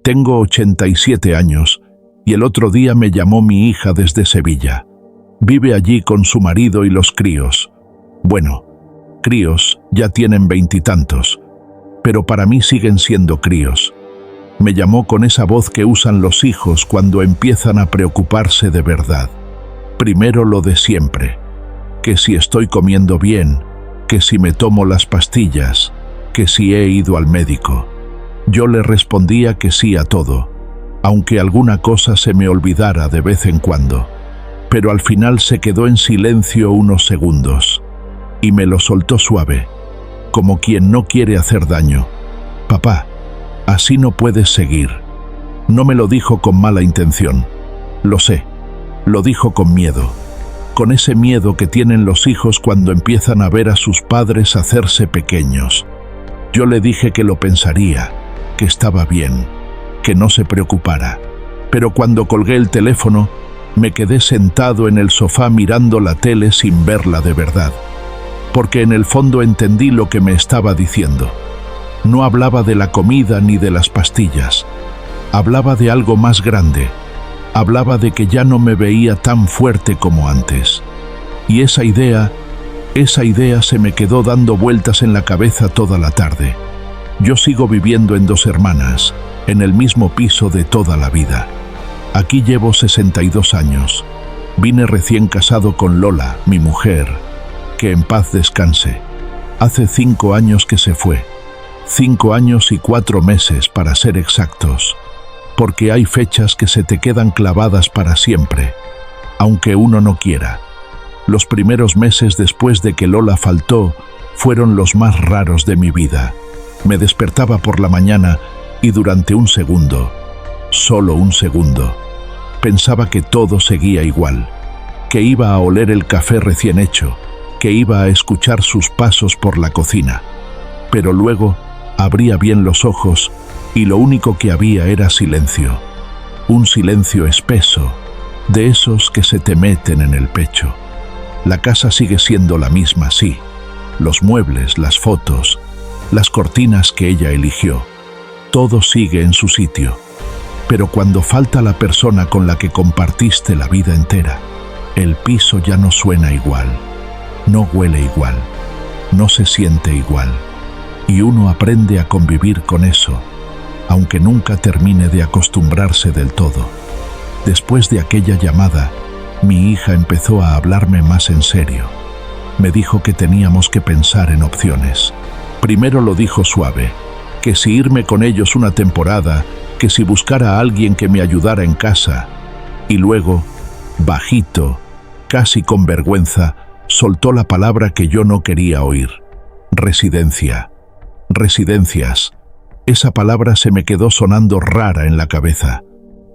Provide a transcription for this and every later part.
Tengo 87 años y el otro día me llamó mi hija desde Sevilla. Vive allí con su marido y los críos. Bueno, críos ya tienen 20 y tantos, pero para mí siguen siendo críos. Me llamó con esa voz que usan los hijos cuando empiezan a preocuparse de verdad. Primero lo de siempre, que si estoy comiendo bien, que si me tomo las pastillas, que si he ido al médico. Yo le respondía que sí a todo, aunque alguna cosa se me olvidara de vez en cuando. Pero al final se quedó en silencio unos segundos y me lo soltó suave, como quien no quiere hacer daño. Papá, así no puedes seguir. No me lo dijo con mala intención, lo sé, lo dijo con miedo, con ese miedo que tienen los hijos cuando empiezan a ver a sus padres hacerse pequeños. Yo le dije que lo pensaría, que estaba bien, que no se preocupara, pero cuando colgué el teléfono, me quedé sentado en el sofá mirando la tele sin verla de verdad, porque en el fondo entendí lo que me estaba diciendo. No hablaba de la comida ni de las pastillas, hablaba de algo más grande, hablaba de que ya no me veía tan fuerte como antes. Y esa idea se me quedó dando vueltas en la cabeza toda la tarde. Yo sigo viviendo en Dos Hermanas, en el mismo piso de toda la vida. Aquí llevo 62 años. Vine recién casado con Lola, mi mujer, que en paz descanse. Hace 5 años que se fue. 5 años y 4 meses para ser exactos. Porque hay fechas que se te quedan clavadas para siempre, aunque uno no quiera. Los primeros meses después de que Lola faltó fueron los más raros de mi vida. Me despertaba por la mañana y durante un segundo, solo un segundo, pensaba que todo seguía igual, que iba a oler el café recién hecho, que iba a escuchar sus pasos por la cocina. Pero luego abría bien los ojos y lo único que había era silencio. Un silencio espeso, de esos que se te meten en el pecho. La casa sigue siendo la misma, sí. Los muebles, las fotos, las cortinas que ella eligió. Todo sigue en su sitio. Pero cuando falta la persona con la que compartiste la vida entera, el piso ya no suena igual, no huele igual, no se siente igual. Y uno aprende a convivir con eso, aunque nunca termine de acostumbrarse del todo. Después de aquella llamada, mi hija empezó a hablarme más en serio. Me dijo que teníamos que pensar en opciones. Primero lo dijo suave, que si irme con ellos una temporada, que si buscara a alguien que me ayudara en casa. Y luego, bajito, casi con vergüenza, soltó la palabra que yo no quería oír. Residencia. Residencias. Esa palabra se me quedó sonando rara en la cabeza.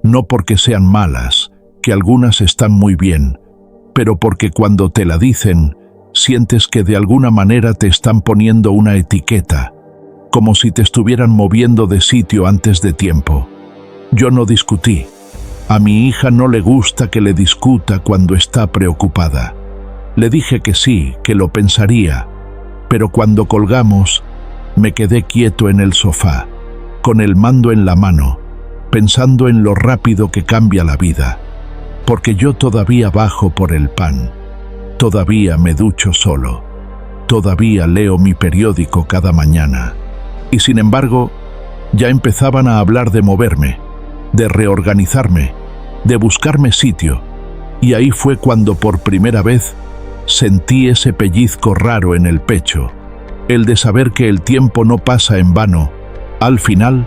No porque sean malas, que algunas están muy bien, pero porque cuando te la dicen, sientes que de alguna manera te están poniendo una etiqueta, como si te estuvieran moviendo de sitio antes de tiempo. Yo no discutí. A mi hija no le gusta que le discuta cuando está preocupada. Le dije que sí, que lo pensaría, pero cuando colgamos, me quedé quieto en el sofá, con el mando en la mano, pensando en lo rápido que cambia la vida, porque yo todavía bajo por el pan, todavía me ducho solo, todavía leo mi periódico cada mañana. Y sin embargo, ya empezaban a hablar de moverme, de reorganizarme, de buscarme sitio, y ahí fue cuando por primera vez sentí ese pellizco raro en el pecho, el de saber que el tiempo no pasa en vano. Al final,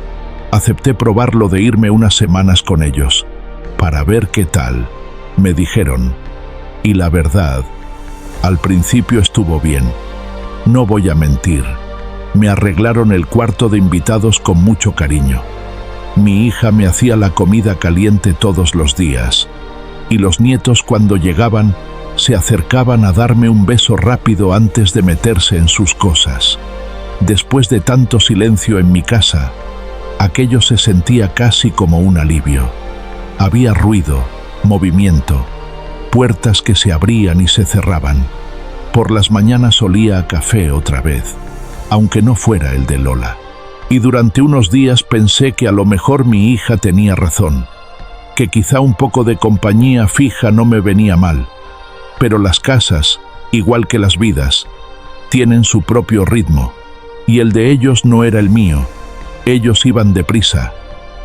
acepté probarlo de irme unas semanas con ellos, para ver qué tal, me dijeron. Y la verdad, al principio estuvo bien. No voy a mentir. Me arreglaron el cuarto de invitados con mucho cariño. Mi hija me hacía la comida caliente todos los días, y los nietos cuando llegaban se acercaban a darme un beso rápido antes de meterse en sus cosas. Después de tanto silencio en mi casa, aquello se sentía casi como un alivio. Había ruido, movimiento, puertas que se abrían y se cerraban. Por las mañanas olía a café otra vez, aunque no fuera el de Lola. Y durante unos días pensé que a lo mejor mi hija tenía razón, que quizá un poco de compañía fija no me venía mal. Pero las casas, igual que las vidas, tienen su propio ritmo, y el de ellos no era el mío. Ellos iban deprisa,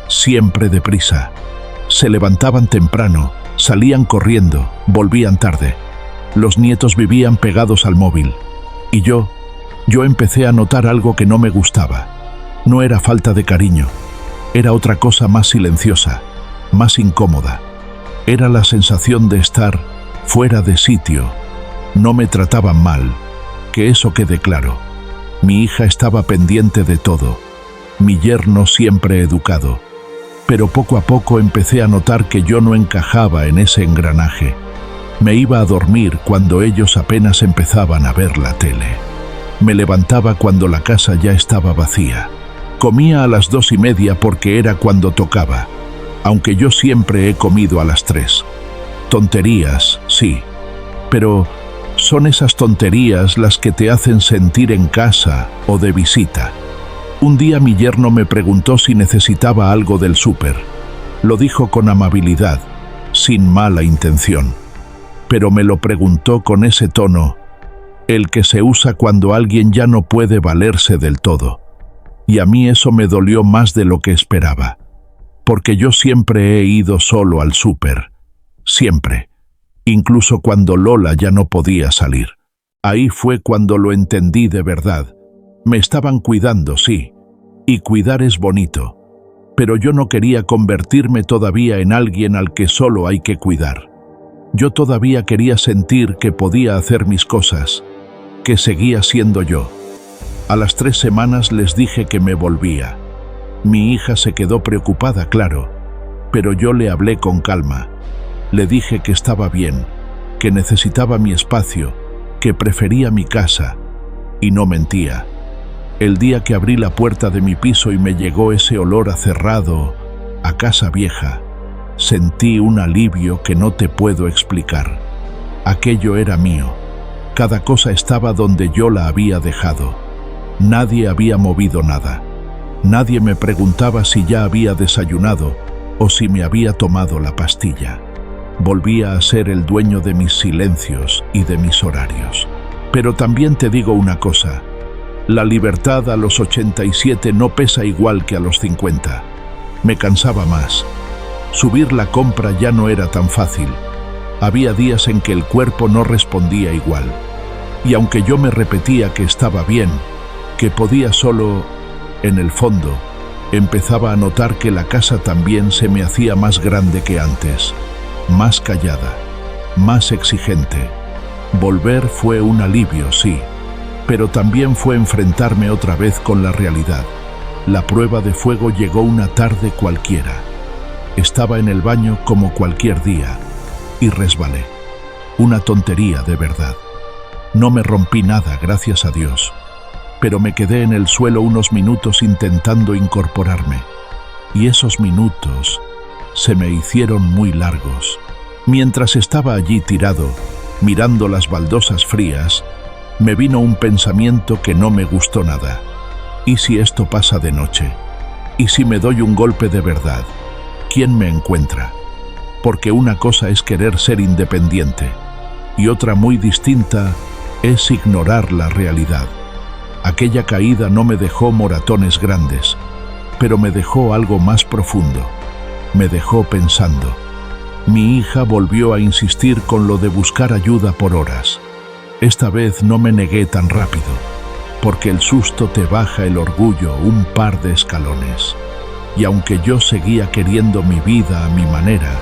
siempre deprisa. Se levantaban temprano, salían corriendo, volvían tarde. Los nietos vivían pegados al móvil. Y yo empecé a notar algo que no me gustaba. No era falta de cariño, era otra cosa más silenciosa, más incómoda. Era la sensación de estar fuera de sitio. No me trataban mal, que eso quede claro. Mi hija estaba pendiente de todo, mi yerno siempre educado. Pero poco a poco empecé a notar que yo no encajaba en ese engranaje. Me iba a dormir cuando ellos apenas empezaban a ver la tele. Me levantaba cuando la casa ya estaba vacía. Comía a las 2:30 porque era cuando tocaba, aunque yo siempre he comido a las 3. Tonterías, sí, pero son esas tonterías las que te hacen sentir en casa o de visita. Un día mi yerno me preguntó si necesitaba algo del súper. Lo dijo con amabilidad, sin mala intención, pero me lo preguntó con ese tono, el que se usa cuando alguien ya no puede valerse del todo. Y a mí eso me dolió más de lo que esperaba, porque yo siempre he ido solo al súper, siempre, incluso cuando Lola ya no podía salir. Ahí fue cuando lo entendí de verdad. Me estaban cuidando, sí, y cuidar es bonito, pero yo no quería convertirme todavía en alguien al que solo hay que cuidar. Yo todavía quería sentir que podía hacer mis cosas, que seguía siendo yo. A las 3 semanas les dije que me volvía. Mi hija se quedó preocupada, claro, pero yo le hablé con calma. Le dije que estaba bien, que necesitaba mi espacio, que prefería mi casa, y no mentía. El día que abrí la puerta de mi piso y me llegó ese olor a cerrado, a casa vieja, sentí un alivio que no te puedo explicar. Aquello era mío. Cada cosa estaba donde yo la había dejado. Nadie había movido nada. Nadie me preguntaba si ya había desayunado o si me había tomado la pastilla. Volvía a ser el dueño de mis silencios y de mis horarios. Pero también te digo una cosa, la libertad a los 87 no pesa igual que a los 50. Me cansaba más. Subir la compra ya no era tan fácil. Había días en que el cuerpo no respondía igual. Y aunque yo me repetía que estaba bien, que podía solo, en el fondo, empezaba a notar que la casa también se me hacía más grande que antes, más callada, más exigente. Volver fue un alivio, sí, pero también fue enfrentarme otra vez con la realidad. La prueba de fuego llegó una tarde cualquiera. Estaba en el baño como cualquier día y resbalé. Una tontería de verdad. No me rompí nada, gracias a Dios, pero me quedé en el suelo unos minutos intentando incorporarme, y esos minutos se me hicieron muy largos. Mientras estaba allí tirado, mirando las baldosas frías, me vino un pensamiento que no me gustó nada. ¿Y si esto pasa de noche? ¿Y si me doy un golpe de verdad? ¿Quién me encuentra? Porque una cosa es querer ser independiente, y otra muy distinta es ignorar la realidad. Aquella caída no me dejó moratones grandes, pero me dejó algo más profundo. Me dejó pensando. Mi hija volvió a insistir con lo de buscar ayuda por horas. Esta vez no me negué tan rápido, porque el susto te baja el orgullo un par de escalones. Y aunque yo seguía queriendo mi vida a mi manera,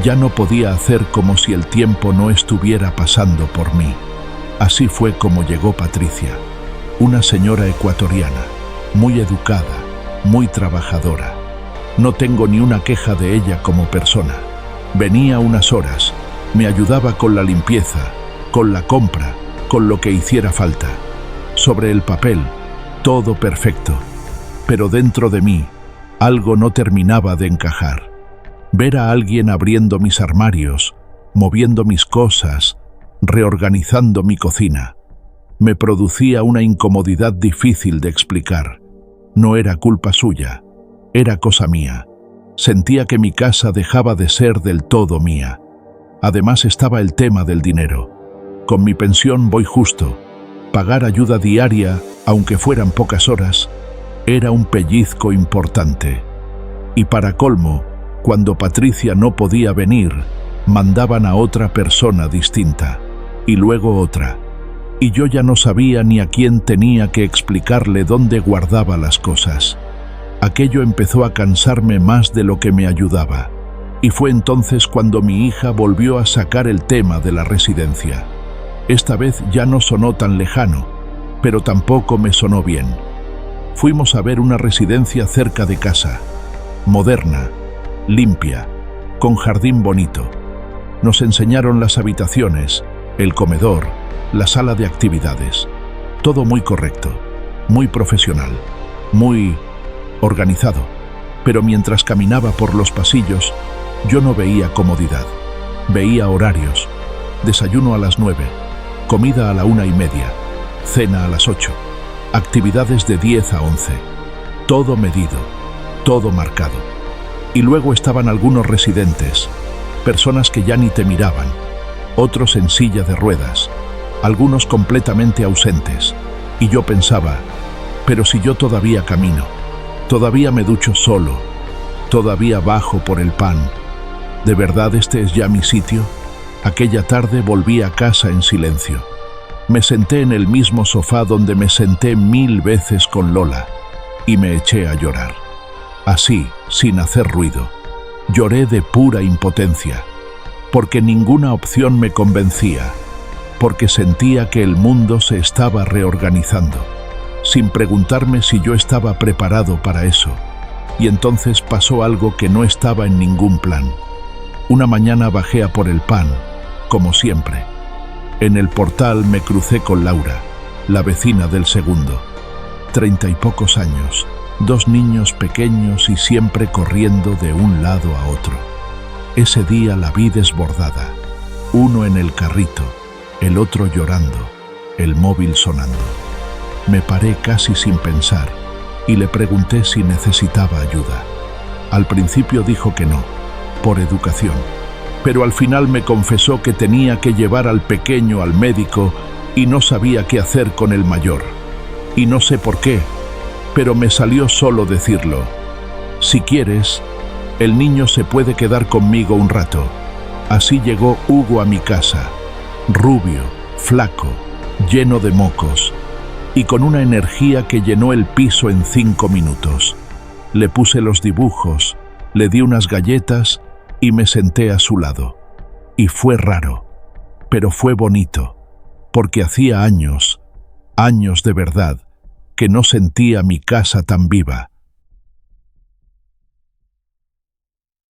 ya no podía hacer como si el tiempo no estuviera pasando por mí. Así fue como llegó Patricia, una señora ecuatoriana, muy educada, muy trabajadora. No tengo ni una queja de ella como persona. Venía unas horas, me ayudaba con la limpieza, con la compra, con lo que hiciera falta. Sobre el papel, todo perfecto, pero dentro de mí, algo no terminaba de encajar. Ver a alguien abriendo mis armarios, moviendo mis cosas, reorganizando mi cocina, me producía una incomodidad difícil de explicar. No era culpa suya, era cosa mía. Sentía que mi casa dejaba de ser del todo mía. Además estaba el tema del dinero. Con mi pensión voy justo. Pagar ayuda diaria, aunque fueran pocas horas, era un pellizco importante. Y para colmo, cuando Patricia no podía venir, mandaban a otra persona distinta, y luego otra. Y yo ya no sabía ni a quién tenía que explicarle dónde guardaba las cosas. Aquello empezó a cansarme más de lo que me ayudaba. Y fue entonces cuando mi hija volvió a sacar el tema de la residencia. Esta vez ya no sonó tan lejano, pero tampoco me sonó bien. Fuimos a ver una residencia cerca de casa, moderna, limpia, con jardín bonito. Nos enseñaron las habitaciones, el comedor, la sala de actividades. Todo muy correcto, muy profesional, muy organizado. Pero mientras caminaba por los pasillos, yo no veía comodidad. Veía horarios: desayuno a las 9, comida a la 1:30, cena a las 8, actividades de 10 a 11. Todo medido, todo marcado. Y luego estaban algunos residentes, personas que ya ni te miraban, otros en silla de ruedas, algunos completamente ausentes. Y yo pensaba, pero si yo todavía camino, todavía me ducho solo, todavía bajo por el pan, ¿de verdad este es ya mi sitio? Aquella tarde volví a casa en silencio. Me senté en el mismo sofá donde me senté 1000 veces con Lola y me eché a llorar. Así, sin hacer ruido. Lloré de pura impotencia, porque ninguna opción me convencía, porque sentía que el mundo se estaba reorganizando, sin preguntarme si yo estaba preparado para eso. Y entonces pasó algo que no estaba en ningún plan. Una mañana bajé a por el pan, como siempre. En el portal me crucé con Laura, la vecina del segundo. 30 y pocos años, 2 niños pequeños y siempre corriendo de un lado a otro. Ese día la vi desbordada, uno en el carrito, el otro llorando, el móvil sonando. Me paré casi sin pensar y le pregunté si necesitaba ayuda. Al principio dijo que no, por educación, pero al final me confesó que tenía que llevar al pequeño al médico y no sabía qué hacer con el mayor. Y no sé por qué, pero me salió solo decirlo. Si quieres, el niño se puede quedar conmigo un rato. Así llegó Hugo a mi casa, rubio, flaco, lleno de mocos, y con una energía que llenó el piso en 5 minutos. Le puse los dibujos, le di unas galletas y me senté a su lado. Y fue raro, pero fue bonito, porque hacía años de verdad, que no sentía mi casa tan viva.